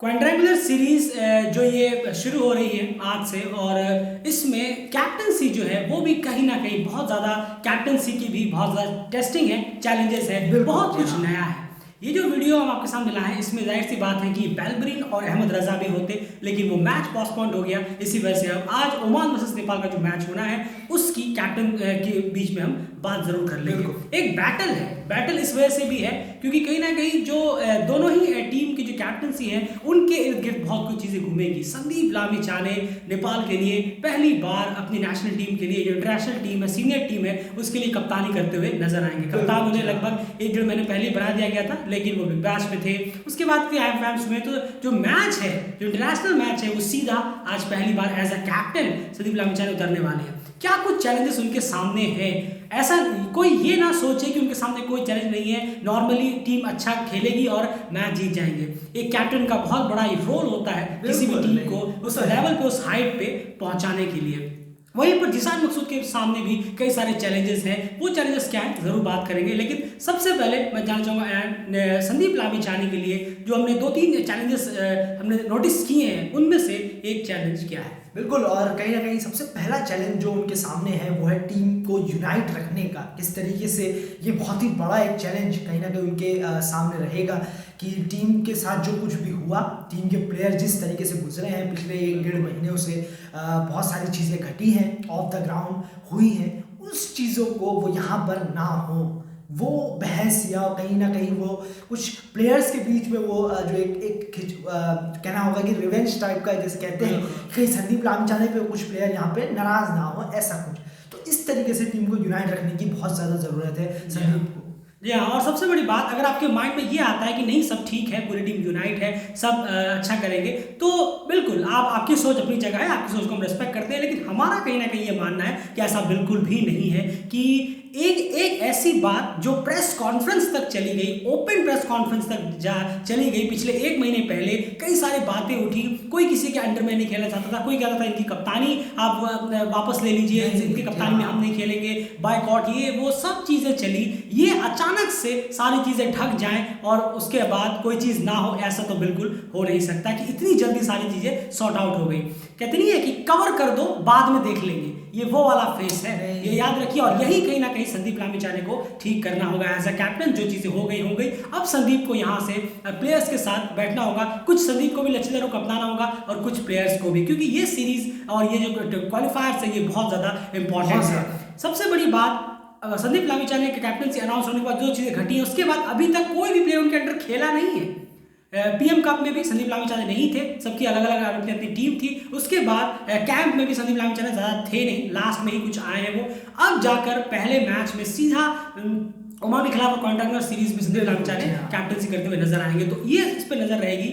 Quadrangular series जो ये शुरू हो रही है आज से, और इसमें कैप्टनसी जो है वो भी कहीं ना कहीं बहुत ज़्यादा, कैप्टनसी की भी बहुत ज़्यादा टेस्टिंग है, चैलेंजेस है, बहुत कुछ नया है। ये जो वीडियो हम आपके सामने लाए हैं इसमें जाहिर सी बात है कि बेलबरीन और अहमद रजा भी होते, लेकिन वो मैच पोस्टपोन्ड हो गया। इसी वजह से अब आज ओमान वर्सेस नेपाल का जो मैच होना है उसकी कैप्टन के बीच में हम बात जरूर कर लेंगे। एक बैटल है, बैटल इस वजह से भी है क्योंकि कहीं ना कहीं जो दोनों ही टीम की जो कैप्टनसी है उनके इर्द गिर्द बहुत कुछ चीज़ें घूमेंगी। संदीप लामिछाने नेपाल के लिए पहली बार अपनी नेशनल टीम के लिए, जो इंटरनेशनल टीम है, सीनियर टीम है, उसके लिए कप्तानी करते हुए नजर आएंगे। कप्तान उन्हें लगभग 1-1.5 महीने पहले बना दिया गया था, लेकिन वो बिग बैश में थे। उसके बाद के IMFs हुए, तो जो मैच है, जो इंटरनेशनल मैच है, वो सीधा आज पहली बार as a captain Sandeep Lamichhane उतरने वाले हैं। क्या कुछ चैलेंजेस उनके सामने हैं? ऐसा कोई ये ना सोचे कि उनके सामने कोई चैलेंज नहीं है, नॉर्मली टीम अच्छा खेलेगी और मैच जीत जाएंगे। एक कैप्टन का बहुत बड़ा रोल होता है किसी भी टीम को उस लेवल पे, उस हाइट पे पहुंचाने के लिए। वहीं पर जिसान मकसूद के सामने भी कई सारे चैलेंजेस हैं। वो चैलेंजेस क्या हैं जरूर बात करेंगे, लेकिन सबसे पहले मैं जानना चाहूँगा संदीप लामिछाने के लिए जो हमने 2-3 चैलेंजेस हमने नोटिस किए हैं, उनमें से एक चैलेंज क्या है? बिल्कुल, और कहीं ना कहीं सबसे पहला चैलेंज जो उनके सामने है वो है टीम को यूनाइट रखने का। किस तरीके से ये बहुत ही बड़ा एक चैलेंज कहीं ना कहीं उनके सामने रहेगा कि टीम के साथ जो कुछ भी हुआ, टीम के प्लेयर जिस तरीके से गुजरे हैं पिछले 1-1.5 महीनों से, बहुत सारी चीज़ें घटी हैं, ऑफ द ग्राउंड हुई हैं, उस चीज़ों को वो यहाँ पर ना हो, वो बहस या कहीं ना कहीं वो कुछ प्लेयर्स के बीच में वो जो एक कहना होगा कि रिवेंज टाइप का जैसे कहते हैं, कहीं संदीप लामिछाने पे कुछ प्लेयर यहाँ पे नाराज ना हो, ऐसा कुछ। तो इस तरीके से टीम को यूनाइट रखने की बहुत ज़्यादा ज़रूरत है संदीप को। जी हाँ, और सबसे बड़ी बात, अगर आपके माइंड में ये आता है कि नहीं सब ठीक है, पूरी टीम यूनाइट है, सब अच्छा करेंगे, तो बिल्कुल आपकी सोच अपनी जगह है, आपकी सोच को हम रिस्पेक्ट करते हैं। लेकिन हमारा कहीं ना कहीं ये मानना है कि ऐसा बिल्कुल भी नहीं है कि एक ऐसी बात जो प्रेस कॉन्फ्रेंस तक चली गई, ओपन प्रेस कॉन्फ्रेंस तक चली गई पिछले 1 महीने पहले, कई सारी बातें उठी, कोई किसी के अंडर में नहीं खेलना चाहता था, कोई कहता था इनकी कप्तानी आप वापस ले लीजिए, इनकी कप्तानी में हम नहीं खेलेंगे, बायकॉट, ये वो सब चीज़ें चली। ये अचानक से सारी चीज़ें ढक जाएं और उसके बाद कोई चीज़ ना हो, ऐसा तो बिल्कुल हो नहीं सकता कि इतनी जल्दी सारी चीज़ें सॉर्ट आउट हो गई। कहते नहीं है कि कवर कर दो बाद में देख लेंगे, ये वो वाला फेस है, ये याद रखिए। और यही कहीं ना कहीं संदीप लामिछाने को ठीक करना होगा एज अ कैप्टन। जो चीज़ें हो गई। अब संदीप को यहाँ से प्लेयर्स के साथ बैठना होगा, कुछ संदीप को भी लचीला रुख अपनाना होगा और कुछ प्लेयर्स को भी, क्योंकि ये सीरीज और ये जो क्वालिफायर्स है ये बहुत ज़्यादा इंपॉर्टेंट है। सबसे बड़ी बात, संदीप लामिछाने की कैप्टनसी अनाउंस होने के बाद जो चीज़ें घटी हैं उसके बाद अभी तक कोई भी प्लेयर उनके अंडर खेला नहीं है। PM कप में भी संदीप लामिछाने नहीं थे, सबकी अलग अलग अपनी अपनी टीम थी। उसके बाद कैंप में भी संदीप लामिछाने ज़्यादा थे नहीं, लास्ट में ही कुछ आए हैं वो। अब जाकर पहले मैच में सीधा ओमान के खिलाफ क्वाड्रेंगुलर सीरीज में संदीप लामिछाने कैप्टनसी करते हुए नजर आएंगे, तो ये इस पर नजर रहेगी।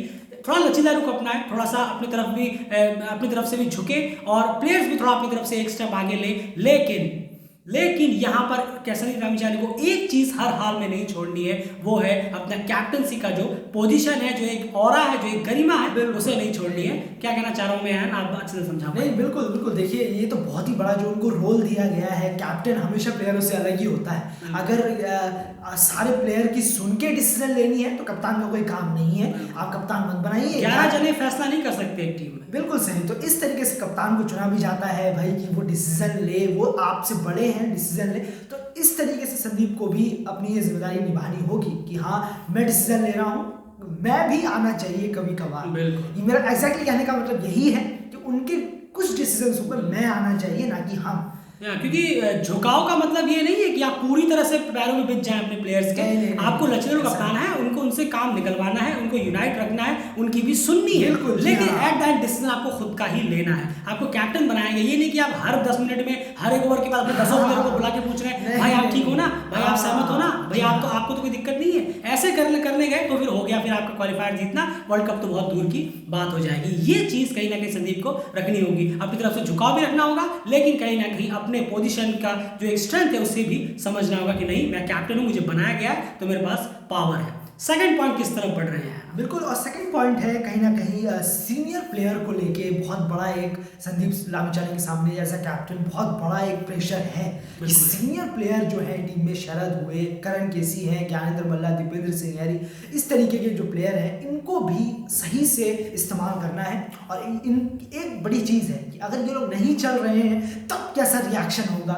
थोड़ा लचीला रुख अपनाए, थोड़ा सा अपनी तरफ से भी झुके और प्लेयर्स भी थोड़ा अपनी तरफ से एक स्टेप आगे ले। लेकिन यहाँ पर संदीप लामिछाने को एक चीज हर हाल में नहीं छोड़नी है, वो है अपना कैप्टनसी का जो पोजीशन है, जो एक ऑरा है, जो एक गरिमा है, उसे नहीं छोड़नी है। क्या कहना चाह रहा हूँ मैं, आप अच्छे से समझा? नहीं, बिल्कुल। देखिए, ये तो बहुत ही बड़ा जो उनको रोल दिया गया है, कैप्टन हमेशा प्लेयरों से अलग ही होता है। अगर सारे प्लेयर की सुन के डिसीजन लेनी है तो कप्तान का कोई काम नहीं है, आप कप्तान मत बनाइए। 11 जने फैसला नहीं कर सकते एक टीम में। बिल्कुल सही। तो इस तरीके से कप्तान को चुना भी जाता है भाई कि वो डिसीजन ले, वो आपसे बड़े हैं, डिसीजन ले। तो इस तरीके से संदीप को भी अपनी ये जिम्मेदारी निभानी होगी कि हाँ, मैं डिसीजन ले रहा हूँ, मैं भी आना चाहिए कभी कभार। ये मेरा एग्जैक्टली कहने का मतलब यही है कि उनके कुछ डिसीजन पर मैं आना चाहिए, ना कि हम। क्योंकि झुकाव का मतलब ये नहीं है कि आप पूरी तरह से पैरों में बिछ जाएं अपने प्लेयर्स के। आपको लचीला रुख अपनाना है, उनको उनसे काम निकलवाना है, उनको यूनाइट रखना है, उनकी भी सुननी है, लेकिन एट दैट डिसीजन आपको खुद का ही लेना है। आपको कैप्टन बनाएंगे, ये नहीं कि आप हर 10 मिनट में, हर एक ओवर के बाद अपने 10 प्लेयरों को बुला के पूछ रहे हैं भाई आप ठीक हो ना, भाई आप सहमत हो ना, भाई आपको तो कोई दिक्कत नहीं है। ऐसे करने गए तो फिर हो गया, फिर आपका क्वालिफायर जीतना, वर्ल्ड कप तो बहुत दूर की बात हो जाएगी। ये चीज कहीं ना कहीं संदीप को रखनी होगी, अपनी तरफ से झुकाव भी रखना होगा, लेकिन कहीं ना कहीं अपने पोजीशन का जो एक स्ट्रेंथ है उसे भी समझना होगा कि नहीं, मैं कैप्टन हूं, मुझे बनाया गया है तो मेरे पास पावर है। सेकंड पॉइंट किस तरफ बढ़ रहे हैं? बिल्कुल। और सेकंड पॉइंट है कहीं ना कहीं सीनियर प्लेयर को लेके बहुत बड़ा एक संदीप लामिछाने के सामने एज अ कैप्टन बहुत बड़ा एक प्रेशर है कि सीनियर प्लेयर जो है टीम में शरद हुए, करण केसी हैं, ज्ञानेंद्र मल्ला, दीपेंद्र सिंह, इस तरीके के जो प्लेयर हैं इनको भी सही से इस्तेमाल करना है। और इन एक बड़ी चीज़ है कि अगर ये लोग नहीं चल रहे हैं तब कैसा रिएक्शन होगा,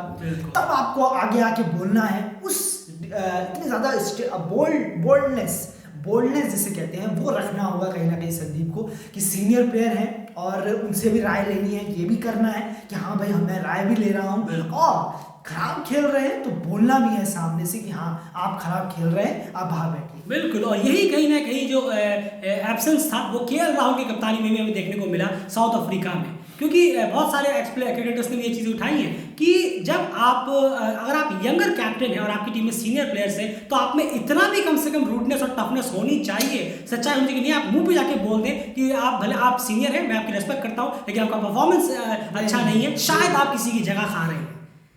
तब आपको आगे आके बोलना है। उस इतनी ज़्यादा बोल्डनेस जिसे कहते हैं वो रखना होगा कहीं ना कहीं संदीप को कि सीनियर प्लेयर हैं और उनसे भी राय लेनी है, ये भी करना है कि हाँ भाई मैं राय भी ले रहा हूँ, और खराब खेल रहे हैं तो बोलना भी है सामने से कि हाँ आप खराब खेल रहे हैं, आप बाहर बैठिए। बिल्कुल। और यही कहीं ना कहीं जो एब्सेंस था वो केएल राहुल की कप्तानी में भी हमें देखने को मिला साउथ अफ्रीका में, क्योंकि बहुत सारे क्रिकेटर्स ने भी ये चीज़ उठाई है कि जब आप अगर आप यंगर कैप्टन हैं और आपकी टीम में सीनियर प्लेयर्स हैं तो आप में इतना भी कम से कम रूडनेस और टफनेस होनी चाहिए, सच्चाई होनी चाहिए कि नहीं आप मुंह पे जाके बोल दें कि आप भले आप सीनियर हैं, मैं आपकी रिस्पेक्ट करता हूँ, लेकिन आपका परफॉर्मेंस अच्छा नहीं है, शायद आप किसी की जगह खा रहे हैं।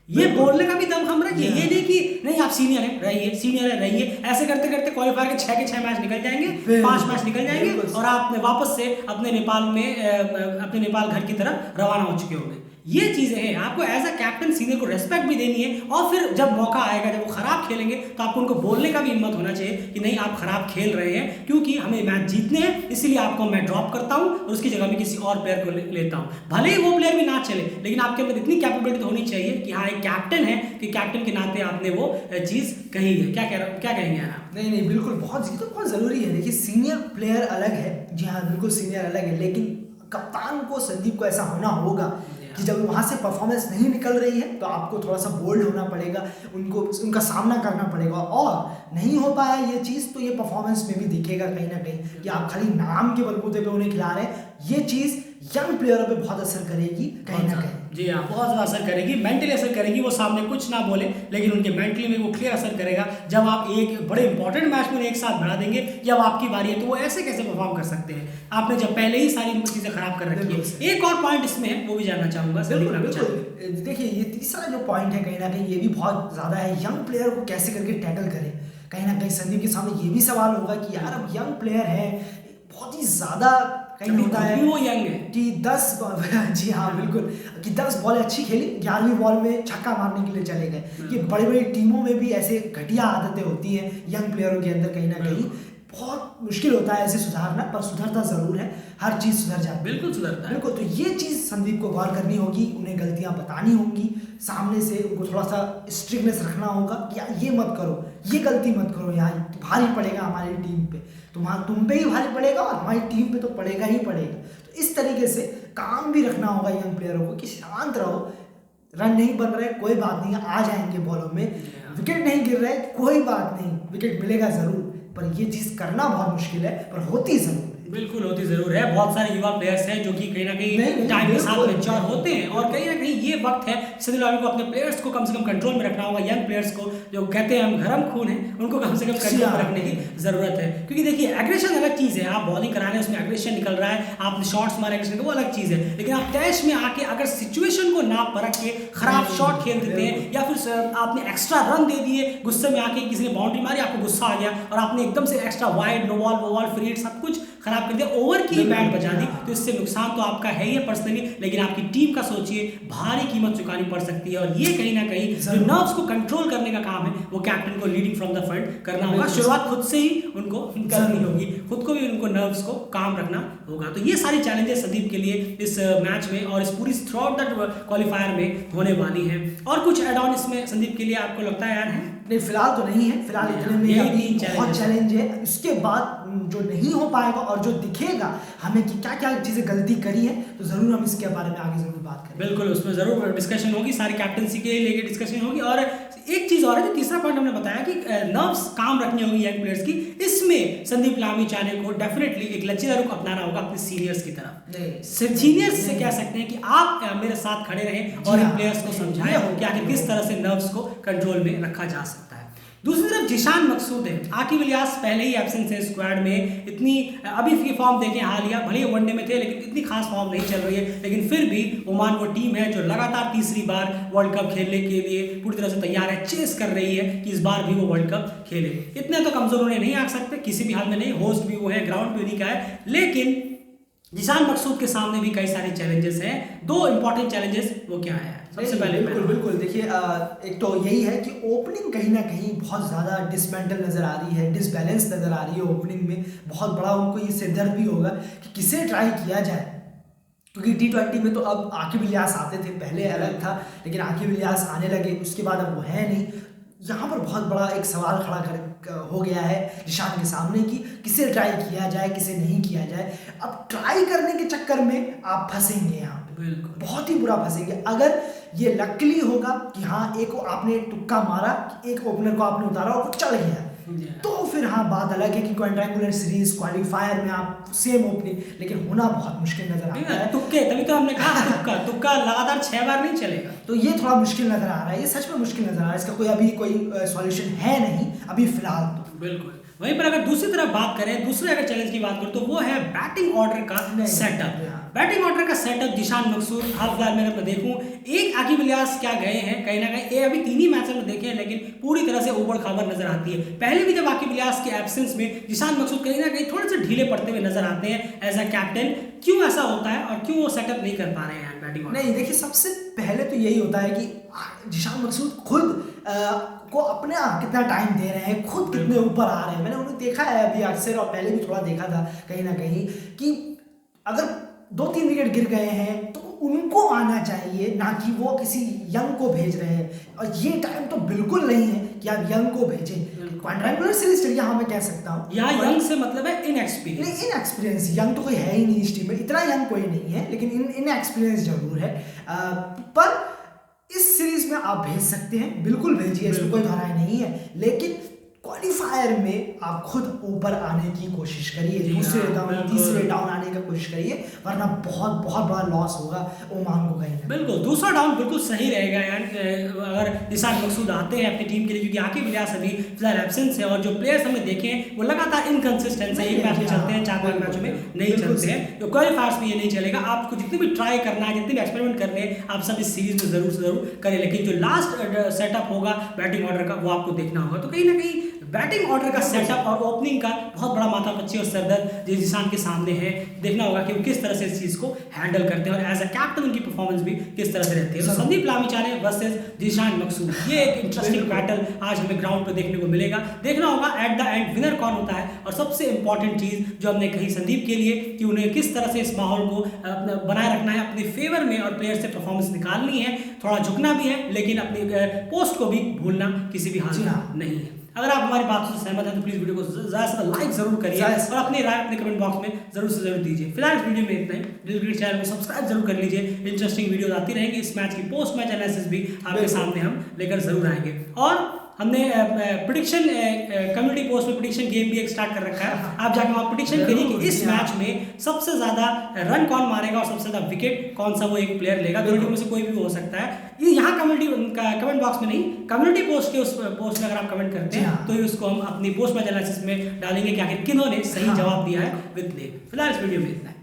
ये बोलने का भी दम हम रखिए, ये नहीं कि नहीं आप सीनियर हैं रहिए, सीनियर है रहिए, ऐसे करते करते क्वालिफायर के 6 मैच निकल जाएंगे, 5 मैच निकल जाएंगे और आप वापस से अपने नेपाल घर की तरफ रवाना हो चुके होंगे। ये चीज़ें हैं, आपको एज अ कैप्टन सीनियर को रेस्पेक्ट भी देनी है, और फिर जब मौका आएगा, जब वो खराब खेलेंगे तो आपको उनको बोलने का भी हिम्मत होना चाहिए कि नहीं आप खराब खेल रहे हैं, क्योंकि हमें मैच जीतने हैं, इसीलिए आपको मैं ड्रॉप करता हूँ और उसकी जगह में किसी और प्लेयर को लेता हूँ। भले ही वो प्लेयर भी ना चले, लेकिन आपके अंदर इतनी कैपेबिलिटी होनी चाहिए कि हाँ एक कैप्टन है कि कैप्टन के नाते आपने वो चीज़ कही है। क्या कहेंगे आप? नहीं बिल्कुल, बहुत ज़रूरी है। देखिए सीनियर प्लेयर अलग है, जी हाँ बिल्कुल सीनियर अलग है, लेकिन कप्तान को संदीप को ऐसा होना होगा कि जब वहाँ से परफॉर्मेंस नहीं निकल रही है तो आपको थोड़ा सा बोल्ड होना पड़ेगा, उनका सामना करना पड़ेगा, और नहीं हो पाया ये चीज़ तो ये परफॉर्मेंस में भी दिखेगा कहीं ना कहीं कि आप खाली नाम के बलबूते पे उन्हें खिला रहे हैं। ये चीज़ यंग प्लेयरों पे बहुत असर करेगी कहीं ना कहीं। जी हाँ, बहुत ज़्यादा असर करेगी, मेंटली असर करेगी। वो सामने कुछ ना बोले लेकिन उनके मेंटली में वो क्लियर असर करेगा। जब आप एक बड़े इंपॉर्टेंट मैच में एक साथ बढ़ा देंगे, जब आपकी बारी है तो वो ऐसे कैसे परफॉर्म कर सकते हैं, आपने जब पहले ही सारी चीज़ें खराब कर रखी है। एक और पॉइंट इसमें है वो भी जानना चाहूँगा। देखिए ये तीसरा जो पॉइंट है कहीं ना कहीं ये भी बहुत ज़्यादा है, यंग प्लेयर को कैसे करके टैकल करें। कहीं ना कहीं संदीप के सामने ये भी सवाल होगा कि यार अब यंग प्लेयर है, बहुत ही ज़्यादा कहीं होता है वो यंग है कि 10 जी हाँ बिल्कुल, कि 10 बॉल अच्छी खेली, 11वीं बॉल में छक्का मारने के लिए चले गए। ये बड़ी बड़ी टीमों में भी ऐसे घटिया आदतें होती हैं यंग प्लेयरों के अंदर, कहीं ना कहीं बहुत मुश्किल होता है ऐसे सुधारना, पर सुधरता ज़रूर है, हर चीज़ सुधर जाती है। बिल्कुल सुधरता है, बिल्कुल। तो ये चीज़ संदीप को गौर करनी होगी, उन्हें गलतियाँ बतानी होंगी, सामने से उनको थोड़ा सा स्ट्रिक्टनेस रखना होगा कि यार ये मत करो, ये गलती मत करो, यार भारी पड़ेगा हमारी टीम पे, तुम पे ही भारी पड़ेगा और हमारी टीम पे तो पड़ेगा ही पड़ेगा। तो इस तरीके से काम भी रखना होगा यंग प्लेयरों को कि शांत रहो, रन नहीं बन रहे कोई बात नहीं, आ जाएंगे बॉलों में, विकेट नहीं गिर रहे कोई बात नहीं, विकेट मिलेगा ज़रूर, पर ये चीज़ करना बहुत मुश्किल है, पर होती ज़रूर है। बिल्कुल होती ज़रूर है। बहुत सारे युवा प्लेयर्स हैं जो कि कहीं ना कहीं टाइम के साथ मैच्योर होते हैं, और कहीं ना कहीं ये वक्त है संदीप लामिछाने को अपने प्लेयर्स को कम से कम कंट्रोल में रखना होगा। यंग प्लेयर्स को जो कहते हैं हम गरम खून है, उनको कम से कम कंट्रोल में रखने की ज़रूरत है, क्योंकि देखिए एग्रेशन अलग चीज़ है, आप बॉलिंग करा रहे हैं उसमें एग्रेशन निकल रहा है, आपने शॉट्स मारे एग्रेशन, वो अलग चीज़ है, लेकिन आप टेस्ट में आके अगर सिचुएशन को ना परख के खराब शॉट खेल देते हैं, या फिर आपने एक्स्ट्रा रन दे दिए, गुस्से में आके किसी ने बाउंड्री मारी, आपको गुस्सा आ गया और आपने एकदम से एक्स्ट्रा वाइड, नो बॉल, वो बॉल, फ्री हिट सब कुछ खराब कर दिया, ओवर की बैट बजा दी, तो इससे नुकसान तो आपका है ही पर्सनली, लेकिन आपकी टीम का सोचिए भारी कीमत चुकानी पड़ सकती है। और ये कहीं ना कहीं जो नर्व्स को कंट्रोल करने का काम है वो कैप्टन को लीडिंग फ्रॉम द फ्रंट करना होगा। शुरुआत खुद से ही उनको करनी होगी, खुद को भी उनको नर्व्स को काम रखना होगा। तो ये सारी चैलेंजेस संदीप के लिए इस मैच में और इस पूरी थ्रू आउट द क्वालिफायर में होने वाली है। और कुछ एड ऑन इसमें संदीप के लिए आपको लगता है यार है? नहीं फिलहाल तो नहीं है, फिलहाल इतने में अभी बहुत चैलेंज है। उसके बाद जो नहीं हो पाएगा और जो दिखेगा हमें कि क्या क्या चीज़ें गलती करी है, तो ज़रूर हम इसके बारे में आगे ज़रूर बात करेंगे। बिल्कुल, उसमें ज़रूर डिस्कशन होगी, सारी कैप्टनसी के लेके डिस्कशन होगी। और एक चीज़ और है जो तीसरा पॉइंट हमने बताया कि नर्व्स काम रखनी होगी यंग प्लेयर्स की, इसमें संदीप लामिछाने को डेफिनेटली एक लचीला रुख अपनाना होगा अपने सीनियर्स की तरफ। सीनियर्स से कह सकते हैं कि आप मेरे साथ खड़े रहें और इन प्लेयर्स को समझाएं कि आखिर किस तरह से नर्व्स को कंट्रोल में रखा जा सकता है। दूसरी तरफ जिशान मकसूद है, आकिब इलियास पहले ही एब्सेंस है स्क्वाड में, इतनी अभी इसकी फॉर्म देखें हालिया, भले ही वनडे में थे लेकिन इतनी खास फॉर्म नहीं चल रही है, लेकिन फिर भी ओमान वो टीम है जो लगातार तीसरी बार वर्ल्ड कप खेलने के लिए पूरी तरह से तैयार है, चेस कर रही है कि इस बार भी वो वर्ल्ड कप खेले। इतने तो कमजोर उन्हें नहीं आ सकते किसी भी हाल में नहीं, होस्ट भी वो है, ग्राउंड भी उन्हीं का है, लेकिन जिशान मकसूद के सामने भी कई सारे चैलेंजेस हैं। दो इंपॉर्टेंट चैलेंजेस वो क्या है? सबसे पहले बिल्कुल देखिए, एक तो यही है कि ओपनिंग कहीं ना कहीं बहुत ज़्यादा डिसमेंटल नज़र आ रही है, डिसबैलेंस नज़र आ रही है ओपनिंग में। बहुत बड़ा उनको ये सिरदर्द भी होगा कि किसे ट्राई किया जाए, क्योंकि T20 में तो अब आकिब इलियास आते थे, पहले अलग था, लेकिन आकिब इलियास आने लगे, उसके बाद अब वो है नहीं। यहाँ पर बहुत बड़ा एक सवाल खड़ा हो गया है जिशान के सामने कि किसे ट्राई किया जाए, किसे नहीं किया जाए। अब ट्राई करने के चक्कर में आप फंसेंगे यहाँ पे, बिल्कुल बहुत ही बुरा फंसेंगे। अगर ये लकीली होगा कि हाँ एक आपने तुक्का मारा, एक ओपनर को आपने उतारा और वो चढ़ गया, तो फिर हाँ बात अलग है कि क्वाड्रेंगुलर सीरीज क्वालिफायर में आप सेम ओपनिंग, लेकिन होना बहुत मुश्किल नजर आता है। तुक्के, तभी तो हमने कहा तुक्का लगातार 6 बार नहीं चलेगा, तो ये थोड़ा मुश्किल नजर आ रहा है, ये सच में मुश्किल नजर आ रहा है। इसका कोई अभी कोई सॉल्यूशन है नहीं अभी फिलहाल तो। बिल्कुल। वहीं पर अगर दूसरी तरफ बात करें, दूसरे अगर चैलेंज की बात करें तो वो है बैटिंग ऑर्डर का सेटअप। बैटिंग ऑर्डर का सेटअप जिशान मकसूद, हाल फिलहाल में अगर मैं देखूं, एक आकिब इलियास क्या गए हैं कहीं ना कहीं, ये अभी 3 ही मैचों में देखे हैं, लेकिन पूरी तरह से ऊबड़ खाबड़ नजर आती है। पहले भी जब आकिब इलियास के एब्सेंस में जिशान मकसूद कहीं ना कहीं थोड़े से ढीले पड़ते हुए नजर आते हैं एज अ कैप्टन। क्यों ऐसा होता है और क्यों वो सेटअप नहीं कर पा रहे हैं बैटिंग ऑर्डर? नहीं देखिए, सबसे पहले तो यही होता है कि जिशान मकसूद खुद को अपने कितना टाइम दे रहे हैं, खुद कितने ऊपर आ रहे हैं। मैंने उन्हें देखा है अभी अक्सर, और पहले भी थोड़ा देखा था कहीं ना कहीं, कि अगर 2-3 विकेट गिर गए हैं तो उनको आना चाहिए, ना कि वो किसी यंग को भेज रहे हैं। और ये टाइम तो बिल्कुल नहीं है कि आप यंग को भेजें। क्वाड्रेंगुलर सीरीज चलिए हाँ मैं कह सकता हूँ, यहाँ यंग से मतलब है इनएक्सपीरियंस। इनएक्सपीरियंस, यंग तो कोई है ही नहीं इस टीम में, इतना यंग कोई नहीं है, लेकिन इनएक्सपीरियंस जरूर है। पर इस सीरीज में आप भेज सकते हैं, बिल्कुल भेजिए, इसमें कोई धराई नहीं है, लेकिन क्वालिफायर में आप खुद ऊपर आने की कोशिश करिए, दूसरे डाउन तीसरे डाउन आने की कोशिश करिए, वरना बहुत बहुत बड़ा लॉस होगा ओमान को कहीं। बिल्कुल दूसरा डाउन बिल्कुल सही रहेगा यार, अगर जिशान मकसूद आते हैं अपनी टीम के लिए, क्योंकि आकिब इलियास अभी फिलहाल एब्सेंस है, और जो प्लेयर्स हमने देखे हैं वो लगातार इनकंसिस्टेंट है, एक मैच में चलते हैं, 4-5 मैचों में नहीं चलते हैं, तो क्वालिफायर्स में ये नहीं चलेगा। आपको जितनी भी ट्राई करना है, जितनी भी एक्सपेरिमेंट करने हैं, आप सब इस सीरीज में जरूर से जरूर करें, लेकिन जो लास्ट सेटअप होगा बैटिंग ऑर्डर का वो आपको देखना होगा। तो कहीं ना कहीं बैटिंग ऑर्डर का सेटअप और ओपनिंग का बहुत बड़ा माथापच्ची और सरदर्द जिशान के सामने है। देखना होगा कि वो किस तरह से इस चीज को हैंडल करते हैं, और एज अ कैप्टन उनकी परफॉर्मेंस भी किस तरह से रहती है। तो संदीप लामिछाने वर्सेस जिशान मकसूद, ये एक इंटरेस्टिंग बैटल आज हमें ग्राउंड पर देखने को मिलेगा। देखना होगा एट द एंड विनर कौन होता है, और सबसे इंपॉर्टेंट चीज जो हमने कही संदीप के लिए कि उन्हें किस तरह से इस माहौल को बनाए रखना है अपने फेवर में, और प्लेयर से परफॉर्मेंस निकालनी है, थोड़ा झुकना भी है, लेकिन अपनी पोस्ट को भी भूलना किसी भी हाल में नहीं है। अगर आप हमारी बातों से सहमत हैं तो प्लीज वीडियो को ज़्यादा से ज़्यादा लाइक जरूर करिए, और अपनी राय अपने कमेंट बॉक्स में जरूर से जरूर दीजिए। फिलहाल इस वीडियो में इतना ही, चैनल को सब्सक्राइब जरूर कर लीजिए, इंटरेस्टिंग वीडियो आती रहेंगी। इस मैच की पोस्ट मैच एनालिसिस भी आपके सामने हम लेकर जरूर आएंगे, और हमने प्रेडिक्शन कम्युनिटी पोस्ट में प्रेडिक्शन गेम भी एक स्टार्ट कर रखा है। आप जाकर वहाँ प्रेडिक्शन करिए कि इस मैच में सबसे ज्यादा रन कौन मारेगा और सबसे ज्यादा विकेट कौन सा वो एक प्लेयर लेगा, दोनों में से कोई भी हो सकता है। ये यहाँ कमेंट बॉक्स में नहीं, कम्युनिटी पोस्ट के उस पोस्ट में अगर आप कमेंट करते हैं तो उसको हम अपनी पोस्ट मैच एनालिसिस में डालेंगे कि आखिर किन्होंने सही जवाब दिया है विद नेम। फिलहाल इस वीडियो में इतना है।